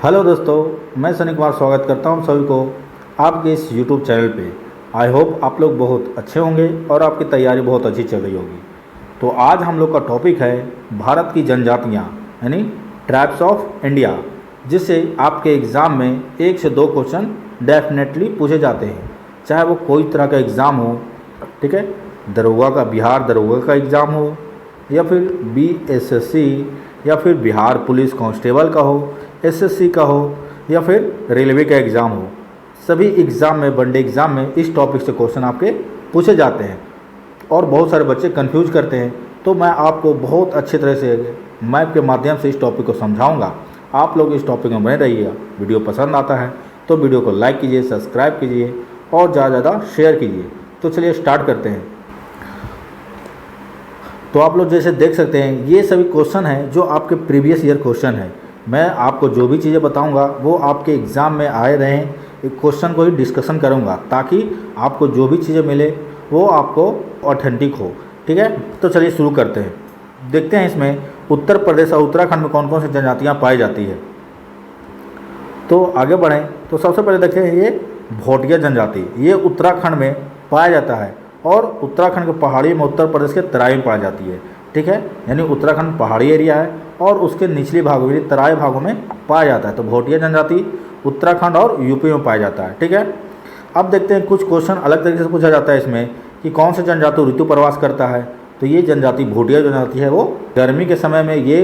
Hello दोस्तों, मैं सनी कुमार स्वागत करता हूं सभी को आपके इस यूट्यूब चैनल पे। आई होप आप लोग बहुत अच्छे होंगे और आपकी तैयारी बहुत अच्छी चल रही होगी। तो आज हम लोग का टॉपिक है भारत की जनजातियां यानी ट्राइब्स ऑफ इंडिया, जिससे आपके एग्ज़ाम में 1 से 2 क्वेश्चन डेफिनेटली पूछे जाते हैं, चाहे वो कोई तरह का एग्ज़ाम हो। ठीक है, दरोगा का, बिहार दरोगा का एग्ज़ाम हो, या फिर BSSC, या फिर बिहार पुलिस कांस्टेबल का हो, SSC का हो, या फिर रेलवे का एग्ज़ाम हो। सभी एग्ज़ाम में, वनडे एग्ज़ाम में इस टॉपिक से क्वेश्चन आपके पूछे जाते हैं और बहुत सारे बच्चे कंफ्यूज करते हैं। तो मैं आपको बहुत अच्छी तरह से मैप के माध्यम से इस टॉपिक को समझाऊंगा। आप लोग इस टॉपिक में बने रहिएगा। वीडियो पसंद आता है तो वीडियो को लाइक कीजिए, सब्सक्राइब कीजिए और ज़्यादा ज़्यादा शेयर कीजिए। तो चलिए स्टार्ट करते हैं। तो आप लोग जैसे देख सकते हैं, ये सभी क्वेश्चन हैं जो आपके प्रीवियस ईयर क्वेश्चन है। मैं आपको जो भी चीज़ें बताऊंगा वो आपके एग्ज़ाम में आए रहें, एक क्वेश्चन को ही डिस्कशन करूंगा ताकि आपको जो भी चीज़ें मिले वो आपको ऑथेंटिक हो। ठीक है, तो चलिए शुरू करते हैं। देखते हैं इसमें उत्तर प्रदेश और उत्तराखंड में कौन कौन सी जनजातियाँ पाई जाती है। तो आगे बढ़ें तो सबसे पहले देखें, ये भोटिया जनजाति, ये उत्तराखंड में पाया जाता है और उत्तराखंड के पहाड़ी में उत्तर प्रदेश के तराई में पाई जाती है। ठीक है, यानी उत्तराखंड पहाड़ी एरिया है और उसके निचले भागों में, तराई भागों में पाया जाता है। तो भोटिया जनजाति उत्तराखंड और यूपी में पाया जाता है। ठीक है, अब देखते हैं कुछ क्वेश्चन अलग तरीके से पूछा जाता है इसमें कि कौन से जनजाति ऋतु प्रवास करता है। तो ये जनजाति भोटिया जनजाति है, वो गर्मी के समय में ये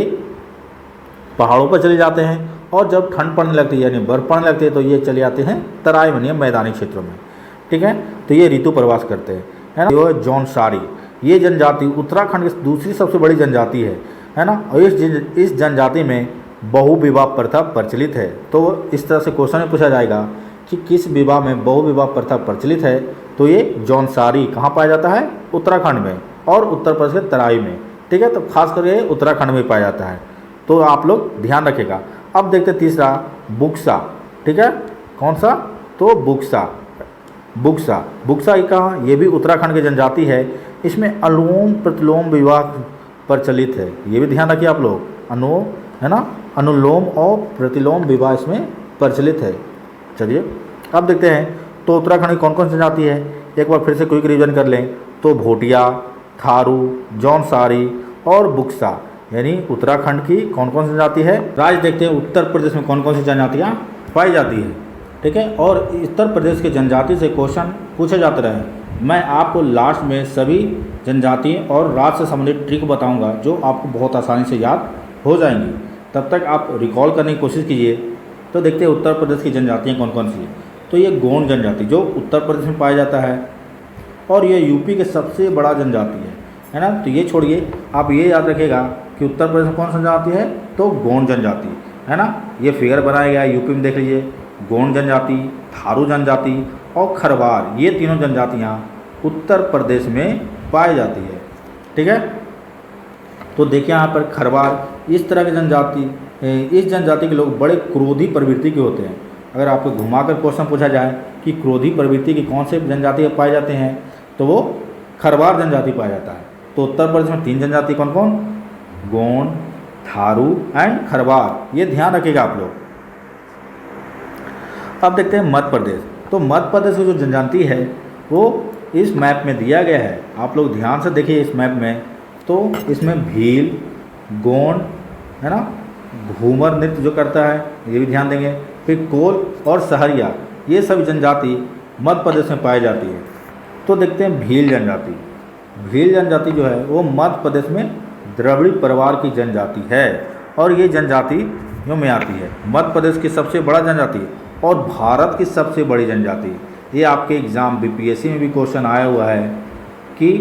पहाड़ों पर चले जाते हैं और जब ठंड पड़ने लगती है यानी बर्फ़ पड़ने लगती है तो ये चले जाते हैं तराई में, मैदानी क्षेत्रों में। ठीक है, तो ये ऋतु प्रवास करते हैं, है ना। ये जौनसारी, ये जनजाति उत्तराखंड की दूसरी सबसे बड़ी जनजाति है ना। और इस जनजाति में बहु विवाह प्रथा प्रचलित है। तो इस तरह से क्वेश्चन में पूछा जाएगा कि किस विवाह में बहु विवाह प्रथा प्रचलित है। तो ये जौनसारी कहाँ पाया जाता है? उत्तराखंड में और उत्तर प्रदेश के तराई में। ठीक है, तो खास करके उत्तराखंड में पाया जाता है, तो आप लोग ध्यान रखिएगा। अब देखते हैं तीसरा, बुक्सा। ठीक है, कौन सा? तो बुक्सा। बुक्सा ये कहाँ? ये भी उत्तराखंड की जनजाति है। इसमें अनुलोम प्रतिलोम विवाह प्रचलित है, ये भी ध्यान रखिए आप लोग। है ना, अनुलोम और प्रतिलोम विवाह इसमें प्रचलित है। चलिए अब देखते हैं तो उत्तराखंड की कौन कौन सी जनजाति है। एक बार फिर से क्विक रिवीजन कर लें तो भोटिया, थारू, जौनसारी और बुक्सा, यानी उत्तराखंड की कौन कौन सी जनजाति है। राज्य देखते हैं उत्तर प्रदेश में कौन कौन सी जनजातियाँ पाई जाती है। ठीक है, और उत्तर प्रदेश के जनजाति से क्वेश्चन पूछे जाते रहे। मैं आपको लास्ट में सभी जनजाति और राज्य से संबंधित ट्रिक बताऊंगा जो आपको बहुत आसानी से याद हो जाएंगी। तब तक आप रिकॉल करने की कोशिश कीजिए। तो देखते हैं उत्तर प्रदेश की जनजातियाँ कौन कौन सी है। तो ये गोंड जनजाति जो उत्तर प्रदेश में पाया जाता है और ये यूपी के सबसे बड़ा जनजाति है ना। तो ये छोड़िए, आप ये याद रखिएगा कि उत्तर प्रदेश में कौन सा जनजाति है, तो गोंड जनजाति है ना। ये फिगर बनाया गया है, यूपी में देख लीजिए। गोंड जनजाति, थारू जनजाति और खरवार, ये तीनों जनजातियाँ उत्तर प्रदेश में पाई जाती है। ठीक है, तो देखिए यहाँ पर खरवार, इस तरह की जनजाति, इस जनजाति के लोग बड़े क्रोधी प्रवृत्ति के होते हैं। अगर आपको घुमाकर क्वेश्चन पूछा जाए कि क्रोधी प्रवृत्ति की कौन से जनजाति पाए जाते हैं, तो वो खरवार जनजाति पाया जाता है। तो उत्तर प्रदेश में 3 जनजाति कौन कौन? गोंड, थारू एंड खरवार, ये ध्यान रखिएगा आप लोग। अब देखते हैं मध्य प्रदेश। तो मध्य प्रदेश की जो जनजाति है वो इस मैप में दिया गया है। आप लोग ध्यान से देखिए इस मैप में। तो इसमें भील, गोंड, है ना, घूमर नृत्य जो करता है ये भी ध्यान देंगे। फिर कोल और सहरिया, ये सब जनजाति मध्य प्रदेश में पाई जाती है। तो देखते हैं भील जनजाति। भील जनजाति जो है वो मध्य प्रदेश में द्रविड़ परिवार की जनजाति है और ये जनजाति जो में आती है। मध्य प्रदेश की सबसे बड़ा जनजाति और भारत की सबसे बड़ी जनजाति। ये आपके एग्ज़ाम BPSC में भी क्वेश्चन आया हुआ है कि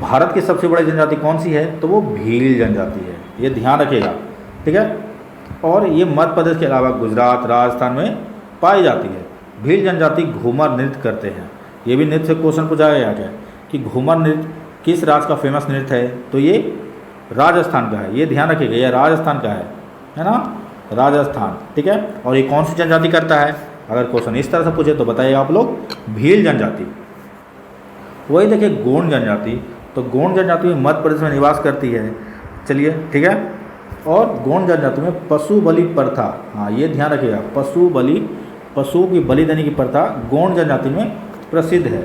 भारत की सबसे बड़ी जनजाति कौन सी है, तो वो भील जनजाति है, ये ध्यान रखिएगा। ठीक है, और ये मध्य प्रदेश के अलावा गुजरात, राजस्थान में पाई जाती है। भील जनजाति घूमर नृत्य करते हैं। ये भी नृत्य से क्वेश्चन पूछा गया है कि घूमर नृत्य किस राज्य का फेमस नृत्य है, तो ये राजस्थान का है, ये ध्यान रखिएगा, ये राजस्थान का है ना, राजस्थान। ठीक है, और ये कौन सी जनजाति करता है, अगर क्वेश्चन इस तरह से पूछे तो बताइए आप लोग, भील जनजाति। वही देखिए गोंड जनजाति। तो गोंड जनजाति मध्य प्रदेश में निवास करती है। चलिए ठीक है, और गौंड जनजाति में पशु बलि प्रथा, हाँ ये ध्यान रखिएगा, पशु की बलि देने की प्रथा गौंड जनजाति में प्रसिद्ध है।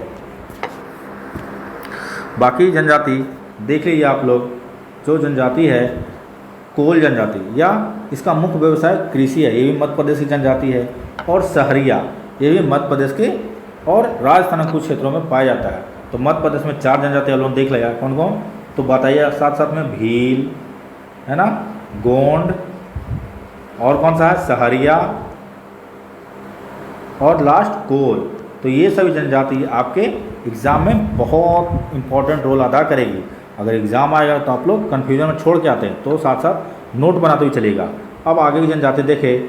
बाकी जनजाति देख लीजिए आप लोग, जो जनजाति है कोल जनजाति, या इसका मुख्य व्यवसाय कृषि है, ये भी मध्य प्रदेश की जनजाति है। और सहरिया, ये भी मध्य प्रदेश के और राजस्थान के कुछ क्षेत्रों में पाया जाता है। तो मध्य प्रदेश में 4 जनजाति हम लोग देख लिया, कौन कौन, तो बताइए साथ साथ में, भील है ना, गोंड, और कौन सा है, सहरिया, और लास्ट कोल। तो ये सभी जनजाति आपके एग्ज़ाम में बहुत इंपॉर्टेंट रोल अदा करेगी। अगर एग्ज़ाम आएगा तो आप लोग कन्फ्यूजन में छोड़ के आते हैं, तो साथ साथ नोट बनाते हुए चलेगा। अब आगे की जनजाति देखें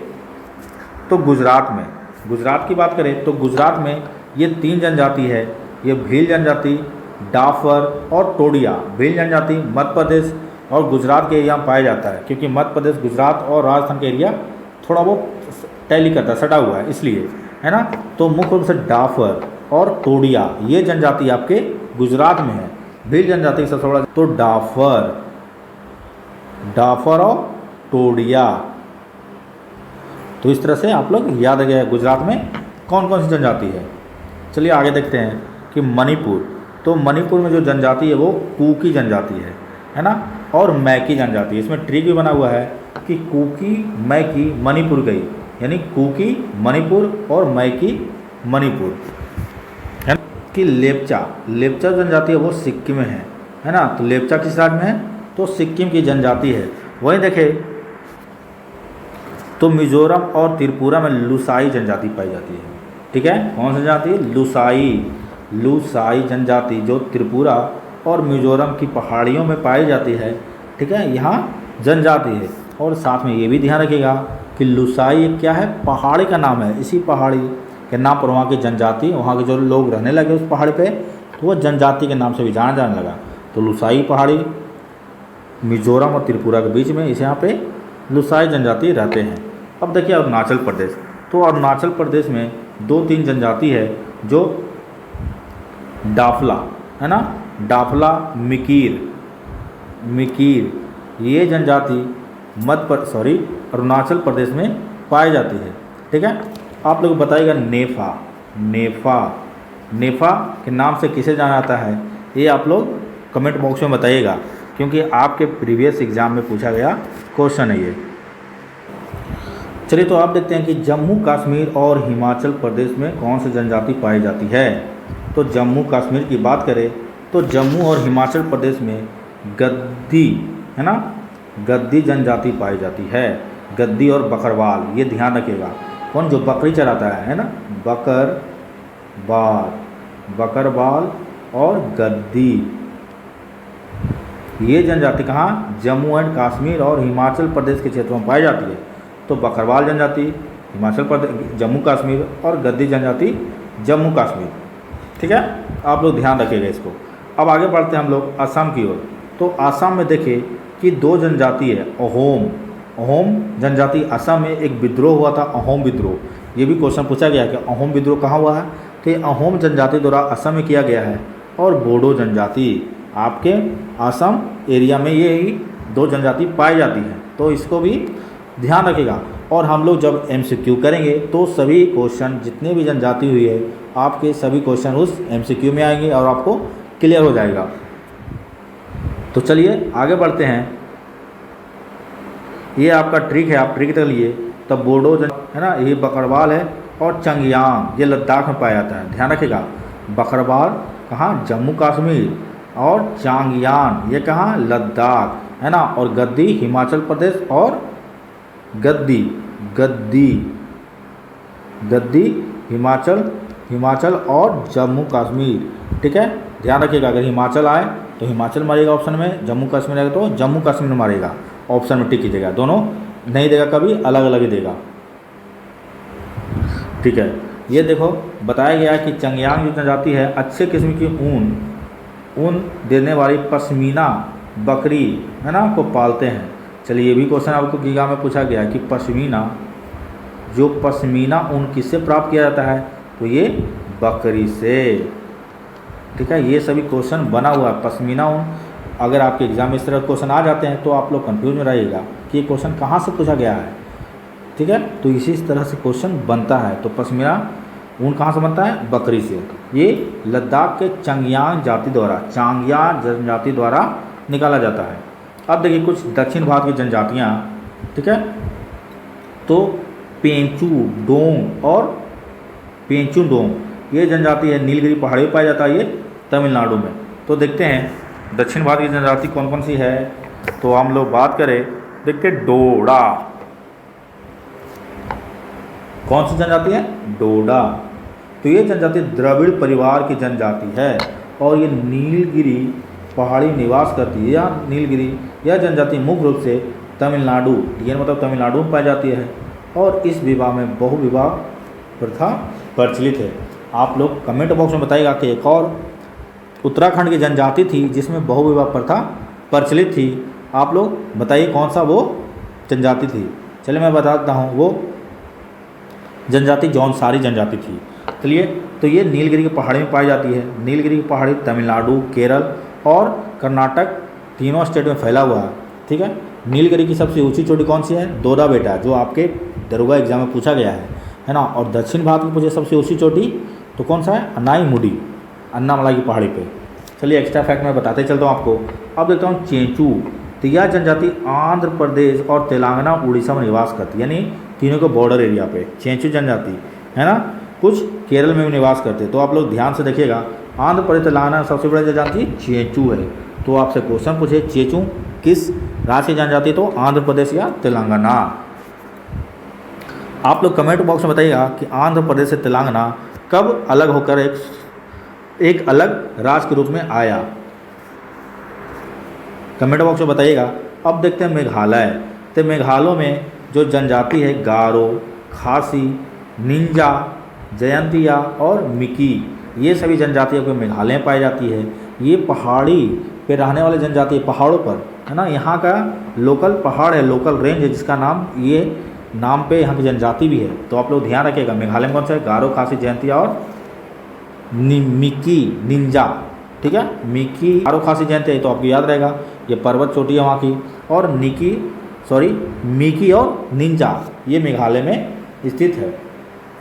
तो गुजरात की बात करें तो गुजरात में ये 3 जनजाति है, ये भील जनजाति, डाफर और टोडिया। भील जनजाति मध्य प्रदेश और गुजरात के एरिया में पाया जाता है, क्योंकि मध्य प्रदेश, गुजरात और राजस्थान के एरिया थोड़ा बहुत टैली करता है, सटा हुआ है इसलिए, है ना। तो मुख्य रूप से डाफर और टोडिया ये जनजाति आपके गुजरात में है। भील जनजाति सबसे बड़ा तो डाफर और टोडिया। तो इस तरह से आप लोग याद रखिएगा गुजरात में कौन कौन सी जनजाति है। चलिए आगे देखते हैं कि मणिपुर। तो मणिपुर में जो जनजाति है वो कुकी जनजाति है ना, और मैकी जनजाति। इसमें ट्रिक भी बना हुआ है कि कुकी मैकी मणिपुर गई, यानी कुकी मणिपुर और मैकी मणिपुर, है ना। कि लेप्चा जनजाति है वो सिक्किम में है ना। तो लेप्चा किस राज्य में है, तो सिक्किम की जनजाति है। वहीं देखें तो मिजोरम और त्रिपुरा में लुसाई जनजाति पाई जाती है। ठीक है, कौन सी जनजाति है, लुसाई जनजाति, जो त्रिपुरा और मिजोरम की पहाड़ियों में पाई जाती है। ठीक है, यहाँ जनजाति है। और साथ में ये भी ध्यान रखिएगा कि लुसाई क्या है, पहाड़ी का नाम है। इसी पहाड़ी के नाम पर वहाँ की जनजाति, वहाँ के जो लोग रहने लगे उस पहाड़ी पे, तो वह जनजाति के नाम से भी जाना जाने लगा। तो लुसाई पहाड़ी मिजोरम और त्रिपुरा के बीच में, इस यहाँ पे लुसाई जनजाति रहते हैं। अब देखिए अरुणाचल प्रदेश। तो अरुणाचल प्रदेश में 2-3 जनजाति है, जो डाफला है ना, डाफला, मिकीर ये जनजाति अरुणाचल प्रदेश में पाई जाती है। ठीक है, आप लोग बताइएगा नेफा के नाम से किसे जाना जाता है, ये आप लोग कमेंट बॉक्स में बताइएगा, क्योंकि आपके प्रीवियस एग्जाम में पूछा गया क्वेश्चन है ये। चलिए तो आप देखते हैं कि जम्मू कश्मीर और हिमाचल प्रदेश में कौन सी जनजाति पाई जाती है। तो जम्मू कश्मीर की बात करें तो जम्मू और हिमाचल प्रदेश में गद्दी है ना, गद्दी जनजाति पाई जाती है। गद्दी और बकरवाल, ये ध्यान रखिएगा, कौन जो बकरी चराता है ना, बकरवाल और गद्दी, ये जनजाति कहाँ, जम्मू एंड कश्मीर और हिमाचल प्रदेश के क्षेत्रों में पाई जाती है। तो बकरवाल जनजाति हिमाचल प्रदेश, जम्मू कश्मीर, और गद्दी जनजाति जम्मू कश्मीर। ठीक है, आप लोग ध्यान रखिएगा इसको। अब आगे बढ़ते हैं हम लोग असम की ओर। तो असम में देखिए कि 2 जनजाति है, अहोम जनजाति। असम में एक विद्रोह हुआ था, अहोम विद्रोह। ये भी क्वेश्चन पूछा गया कि अहोम विद्रोह कहाँ हुआ है, तो अहोम जनजाति द्वारा असम में किया गया है। और बोडो जनजाति, आपके असम एरिया में ये ही 2 जनजाति पाई जाती हैं। तो इसको भी ध्यान रखिएगा। और हम लोग जब MCQ करेंगे तो सभी क्वेश्चन, जितने भी जनजाति हुई है, आपके सभी क्वेश्चन उस MCQ में आएंगे और आपको क्लियर हो जाएगा। तो चलिए आगे बढ़ते हैं। ये आपका ट्रिक है, आप ट्रिक तक लिए। तब बोडो है ना, ये बकरवाल है। और चंगयांग, ये लद्दाख में पाया जाता है, ध्यान रखिएगा। बकरवाल कहाँ, जम्मू कश्मीर, और चांगयांग ये कहाँ, लद्दाख, है ना। और गद्दी हिमाचल प्रदेश, और गद्दी हिमाचल और जम्मू कश्मीर। ठीक है, ध्यान रखिएगा, अगर हिमाचल आए तो हिमाचल मारिएगा ऑप्शन में, जम्मू कश्मीर आएगा तो जम्मू कश्मीर मारिएगा, ऑप्शन में टिक कीजिएगा। दोनों नहीं देगा, कभी अलग अलग ही देगा। ठीक है, ये देखो बताया गया है कि चंगयांग जो जनजाति है, अच्छे किस्म की ऊन देने वाली पश्मीना बकरी है ना को पालते हैं। चलिए ये भी क्वेश्चन आपको गीगा में पूछा गया कि पश्मीना ऊन किससे प्राप्त किया जाता है, तो ये बकरी से। ठीक है, ये सभी क्वेश्चन बना हुआ है। पश्मीना ऊन अगर आपके एग्ज़ाम में इस तरह क्वेश्चन आ जाते हैं तो आप लोग कंफ्यूज में रहिएगा कि ये क्वेश्चन कहाँ से पूछा गया है। ठीक है, तो इसी तरह से क्वेश्चन बनता है। तो पश्मीना ऊन कहाँ से बनता है? बकरी से। ये लद्दाख के चांगयांग जनजाति द्वारा निकाला जाता है। अब देखिए कुछ दक्षिण भारत की जनजातियाँ, ठीक है, तो पेंचू डोंग और पेंचू डोंग ये जनजाति है नीलगिरी पहाड़ी में पाया जाता है, ये तमिलनाडु में। तो देखते हैं दक्षिण भारत की जनजाति कौन कौन सी है। तो हम लोग बात करें, देखते हैं डोडा। कौन सी जनजाति है? डोडा। तो ये जनजाति द्रविड़ परिवार की जनजाति है और ये नीलगिरी पहाड़ी निवास करती है। या नीलगिरी यह जनजाति मुख्य रूप से तमिलनाडु, ये मतलब तमिलनाडु में पाई जाती है और इस विवाह में बहुविवाह प्रथा प्रचलित है। आप लोग कमेंट बॉक्स में बताइएगा कि एक और उत्तराखंड की जनजाति थी जिसमें बहुविवाह प्रथा प्रचलित थी। आप लोग बताइए कौन सा वो जनजाति थी। चलिए मैं बताता हूँ, वो जनजाति जौनसारी जनजाति थी। चलिए, तो ये नीलगिरी की पहाड़ी में पाई जाती है। नीलगिरी की पहाड़ी तमिलनाडु, केरल और कर्नाटक तीनों स्टेट में फैला हुआ है। ठीक है, नीलगिरी की सबसे ऊंची चोटी कौन सी है? दोदा बेटा, जो आपके दरोगा एग्जाम में पूछा गया है ना। और दक्षिण भारत में पूछे सबसे ऊंची चोटी तो कौन सा है? अनाईमुडी, अन्नामलाई की पहाड़ी पे। चलिए एक्स्ट्रा फैक्ट मैं बताते चलता हूँ आपको। अब देखता हूँ चेंचू। तो यह जनजाति आंध्र प्रदेश और तेलंगाना उड़ीसा में निवास करती है, यानी तीनों के बॉर्डर एरिया पे चेंचू जनजाति है ना। कुछ केरल में भी निवास करते हैं। तो आप लोग ध्यान से देखिएगा, आंध्र प्रदेश तेलंगाना सबसे बड़ी जनजाति चेंचू है। तो आपसे क्वेश्चन पूछे चेंचू किस राज्य की जनजाति? तो आंध्र प्रदेश या तेलंगाना। आप लोग कमेंट बॉक्स में बताइएगा कि आंध्र प्रदेश से तेलंगाना कब अलग होकर एक अलग राज्य के रूप में आया। कमेंट बॉक्स में बताइएगा। अब देखते हैं मेघालय। तो मेघालय में जो जनजाति है गारो, खासी, निंजा, जयंतिया और मिकी, ये सभी जनजातियों को मेघालय में पाई जाती है। ये पहाड़ी पे रहने वाले जनजाति है, पहाड़ों पर है ना। यहाँ का लोकल पहाड़ है, लोकल रेंज है, जिसका नाम ये नाम पे यहाँ की जनजाति भी है। तो आप लोग ध्यान रखिएगा, मेघालय में कौन सा है? गारो, खासी, जयंतिया और मिकी, निंजा। ठीक है, मिकी, गारो, खासी, जयंतिया, तो आपको याद रहेगा ये पर्वत चोटी है वहाँ की। और मिकी और निंजा ये मेघालय में स्थित है।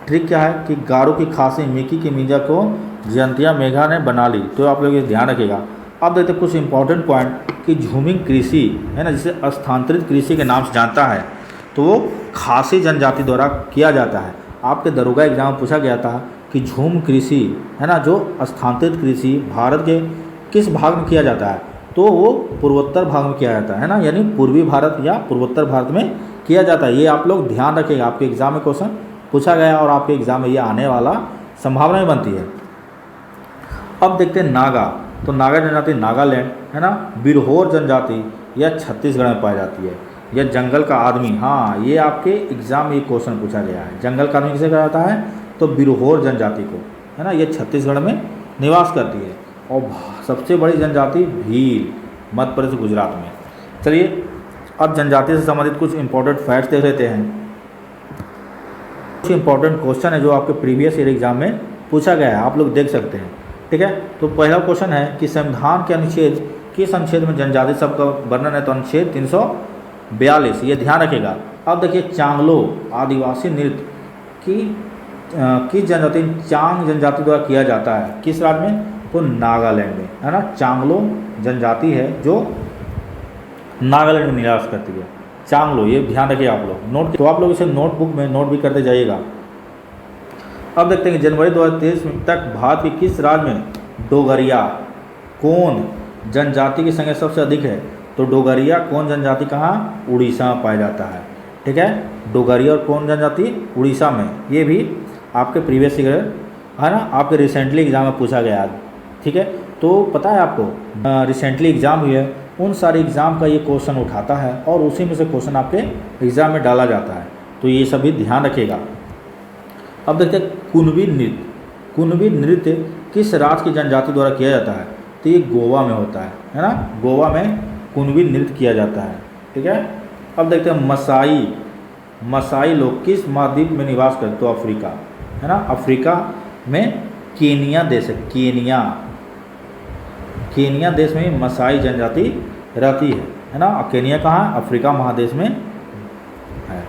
ट्रिक क्या है कि गारो की खासी, मिकी की निंजा को जयंतिया मेघा ने बना ली। तो आप लोग ये ध्यान रखिएगा। अब देखते हैं कुछ इंपॉर्टेंट पॉइंट कि झूमिंग कृषि है ना, जिसे स्थानांतरित कृषि के नाम से जानता है, तो वो खासी जनजाति द्वारा किया जाता है। आपके दरोगा एग्जाम में पूछा गया था कि झूम कृषि है ना, जो स्थानांतरित कृषि भारत के किस भाग में किया जाता है? तो वो पूर्वोत्तर भाग में किया जाता है ना, यानी पूर्वी भारत या पूर्वोत्तर भारत में किया जाता है। ये आप लोग ध्यान रखिएगा, आपके एग्जाम में क्वेश्चन पूछा गया और आपके एग्जाम में ये आने वाला संभावना भी बनती है। अब देखते हैं नागा। तो नागा जनजाति नागालैंड है ना। बिरहोर जनजाति यह छत्तीसगढ़ में पाई जाती है। यह जंगल का आदमी, हाँ ये आपके एग्जाम में ये क्वेश्चन पूछा गया है। जंगल का आदमी किसे कहा जाता है? तो बिरहोर जनजाति को है ना। यह छत्तीसगढ़ में निवास करती है। और सबसे बड़ी जनजाति भील, मध्य प्रदेश, गुजरात में। चलिए अब जनजाति से संबंधित कुछ इंपॉर्टेंट फैक्ट्स देख लेते हैं। कुछ इंपॉर्टेंट क्वेश्चन है जो आपके प्रीवियस ईयर एग्जाम में पूछा गया है, आप लोग देख सकते हैं। ठीक है, तो पहला क्वेश्चन है कि संविधान के अनुच्छेद किस अनुच्छेद में जनजाति शब्द का वर्णन है? तो अनुच्छेद 342, ये ध्यान रखिएगा। अब देखिए चांगलो आदिवासी नृत्य किस जनजाति, चांग जनजाति द्वारा किया जाता है। किस राज्य में? तो नागालैंड में है ना। चांगलो जनजाति है जो नागालैंड में निवास करती है। चांगलो, ये ध्यान रखिए आप लोग नोट। तो आप लोग इसे नोटबुक में नोट भी करते जाइएगा। अब देखते हैं जनवरी 2023 तक भारत के किस राज्य में डोगरिया कोन जनजाति की संख्या सबसे अधिक है? तो डोगरिया कोन जनजाति कहाँ? उड़ीसा में पाया जाता है। ठीक है, डोगरिया और कोन जनजाति उड़ीसा में। ये भी आपके प्रीवियस ईयर है ना, आपके रिसेंटली एग्जाम में पूछा गया है। ठीक है, तो पता है आपको रिसेंटली एग्ज़ाम हुई है, उन सारे एग्ज़ाम का ये क्वेश्चन उठाता है और उसी में से क्वेश्चन आपके एग्ज़ाम में डाला जाता है। तो ये सभी ध्यान रखिएगा। अब देखते हैं कुनबी नृत्य। कुनबी नृत्य किस राज्य की जनजाति द्वारा किया जाता है? तो ये गोवा में होता है ना। गोवा में कुनबी नृत्य किया जाता है। ठीक है, अब देखते हैं मसाई। मसाई लोग किस महाद्वीप में निवास करते? तो अफ्रीका है ना। अफ्रीका में केनिया देश है, केनिया देश में मसाई जनजाति रहती है ना। केनिया कहाँ है? अफ्रीका महादेश में है।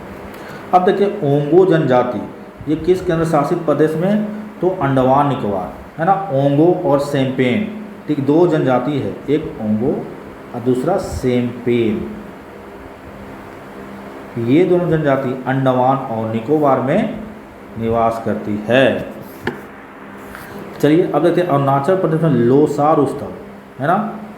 अब देखिए ओंगो जनजाति, ये किस केंद्र शासित प्रदेश में? तो अंडमान निकोबार, है ना। ओंगो और सेम्पेन, ठीक, दो जनजाति है, एक ओंगो और दूसरा सेम्पेन। ये दोनों जनजाति अंडमान और निकोबार में निवास करती है। चलिए अब देखते हैं अरुणाचल प्रदेश में लोसार उत्सव, है ना।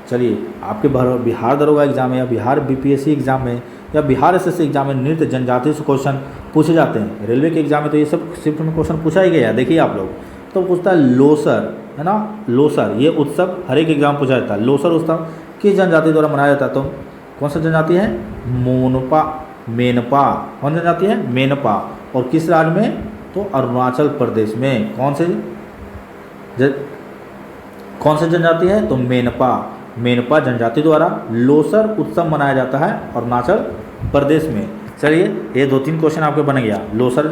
चलिए आपके बिहार दरोगा एग्जाम में या बिहार बीपीएससी एग्जाम में या बिहार एसएससी एग्जाम में नृत्य जनजाति से क्वेश्चन पूछे जाते हैं। रेलवे के एग्जाम में तो ये सब शिफ्ट में क्वेश्चन पूछा ही गया है। देखिए आप लोग, तो पूछता है लोसर, है ना। लोसर ये उत्सव हर एक एग्जाम पूछा जाता है। लोसर उत्सव किस जनजाति द्वारा मनाया जाता है? तो कौन सा जनजाति है? मोनपा, मेनपा। कौन जनजाति है? मेनपा। और किस राज्य में? तो अरुणाचल प्रदेश में। कौन से जनजाति है? तो मेनपा। मेनपा जनजाति द्वारा लोसर उत्सव मनाया जाता है अरुणाचल प्रदेश में। चलिए ये 2-3 क्वेश्चन आपके बन गया। लोसर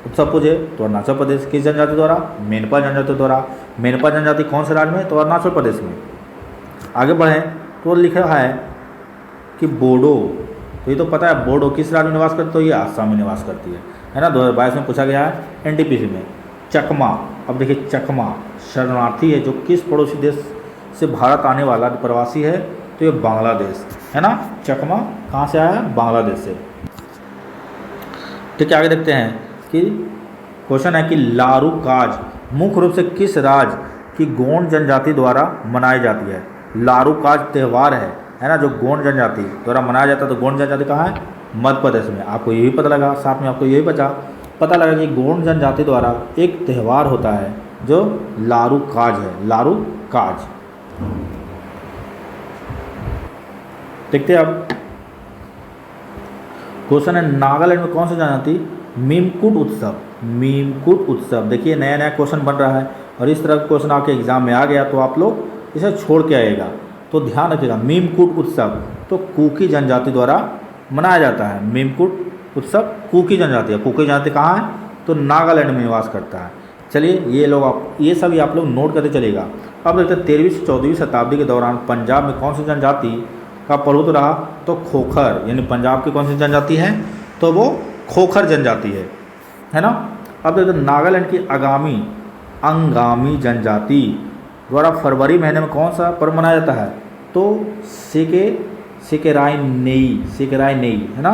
उत्सव पूछे तो अरुणाचल प्रदेश, किस जनजाति द्वारा? मेनपा जनजाति द्वारा। मेनपा जनजाति कौन से राज्य में? तो अरुणाचल प्रदेश में। आगे बढ़ें तो लिखा है कि बोडो, तो ये तो पता है बोडो किस राज्य में निवास करती है? तो ये आसाम में निवास करती है ना। 2022 में पूछा गया है एनटीपीसी में। चकमा, अब देखिए चकमा शरणार्थी है जो किस पड़ोसी देश से भारत आने वाला प्रवासी है? तो ये बांग्लादेश, है ना। चकमा कहाँ से आया है? बांग्लादेश से। ठीक है, आगे देखते हैं कि क्वेश्चन है कि लारू काज मुख्य रूप से किस राज्य की गोंड जनजाति द्वारा मनाई जाती है? लारू काज त्यौहार है ना, जो गोंड जनजाति द्वारा मनाया जाता है। तो गोंड जनजाति कहाँ है? मध्य प्रदेश में। आपको ये भी पता लगा, साथ में आपको ये भी पता लगा कि गोंड जनजाति द्वारा एक त्यौहार होता है जो लारू काज है। लारू काज देखते हैं अब। क्वेश्चन है नागालैंड में कौन सी जनजाति? मीमकुट उत्सव। मीमकुट उत्सव, देखिए नया नया क्वेश्चन बन रहा है और इस तरह का क्वेश्चन आपके एग्जाम में आ गया तो आप लोग इसे छोड़ के आएगा। तो ध्यान रखिएगा, मीमकुट उत्सव तो कुकी जनजाति द्वारा मनाया जाता है। मीमकुट उत्सव कुकी जनजाति है। कुकी जनजाति कहाँ है? तो नागालैंड में निवास करता है। चलिए ये सभी आप लोग नोट करते चलेगा। अब देखते हैं 13वीं से 14वीं शताब्दी के दौरान पंजाब में कौन सी जनजाति का प्रभुत्व रहा? तो खोखर, यानी पंजाब की कौन सी जनजाति है? तो वो खोखर जनजाति है ना। अब देखते हैं नागालैंड की अंगामी जनजाति द्वारा फरवरी महीने में कौन सा पर्व मनाया जाता है? तो सेकेराई नेई, है ना।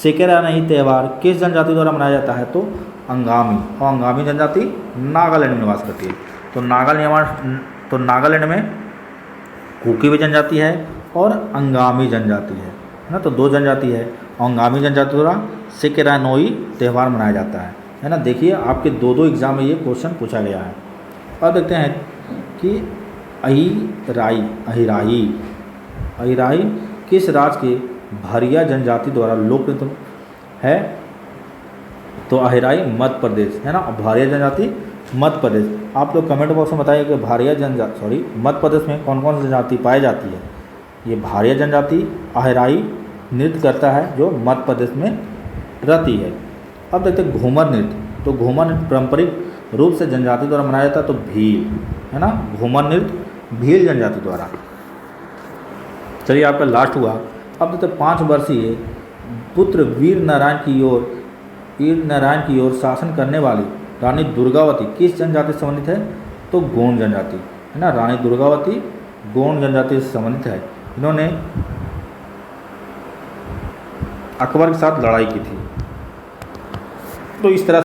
सेकेरा नई त्यौहार किस जनजाति द्वारा मनाया जाता है? तो अंगामी, और अंगामी जनजाति नागालैंड में निवास करती है। तो नागालैंड में कुकी भी जनजाति है और अंगामी जनजाति है ना। तो 2 जनजाति है। अंगामी जनजाति द्वारा सेकेरा नोई त्यौहार मनाया जाता है ना। देखिए आपके 2 एग्जाम में ये क्वेश्चन पूछा गया है। अब देखते हैं कि अहिराई किस राज्य के भरिया जनजाति द्वारा लोकनृत्य है? तो अहिराई मध्य प्रदेश, है ना। भरिया जनजाति मध्य प्रदेश। आप लोग कमेंट बॉक्स में बताइए कि मध्य प्रदेश में कौन कौन सी जनजाति पाई जाती है? ये भारिया जनजाति अहिराई नृत्य करता है जो मध्य प्रदेश में रहती है। अब देखते हैं घूमर नृत्य। तो घूमर नृत्य पारंपरिक रूप से जनजाति द्वारा मनाया जाता है। तो भील, है ना। घूमर नृत्य भील जनजाति द्वारा। चलिए आपका लास्ट हुआ। अब देखते 5 वर्षीय पुत्र वीर नारायण की ओर शासन करने वाली रानी दुर्गावती किस जनजाति से संबंधित है? तो गोंड जनजाति, है ना। रानी दुर्गावती गोंड जनजाति से संबंधित है। इन्होंने अकबर के साथ लड़ाई की थी। तो इस तरह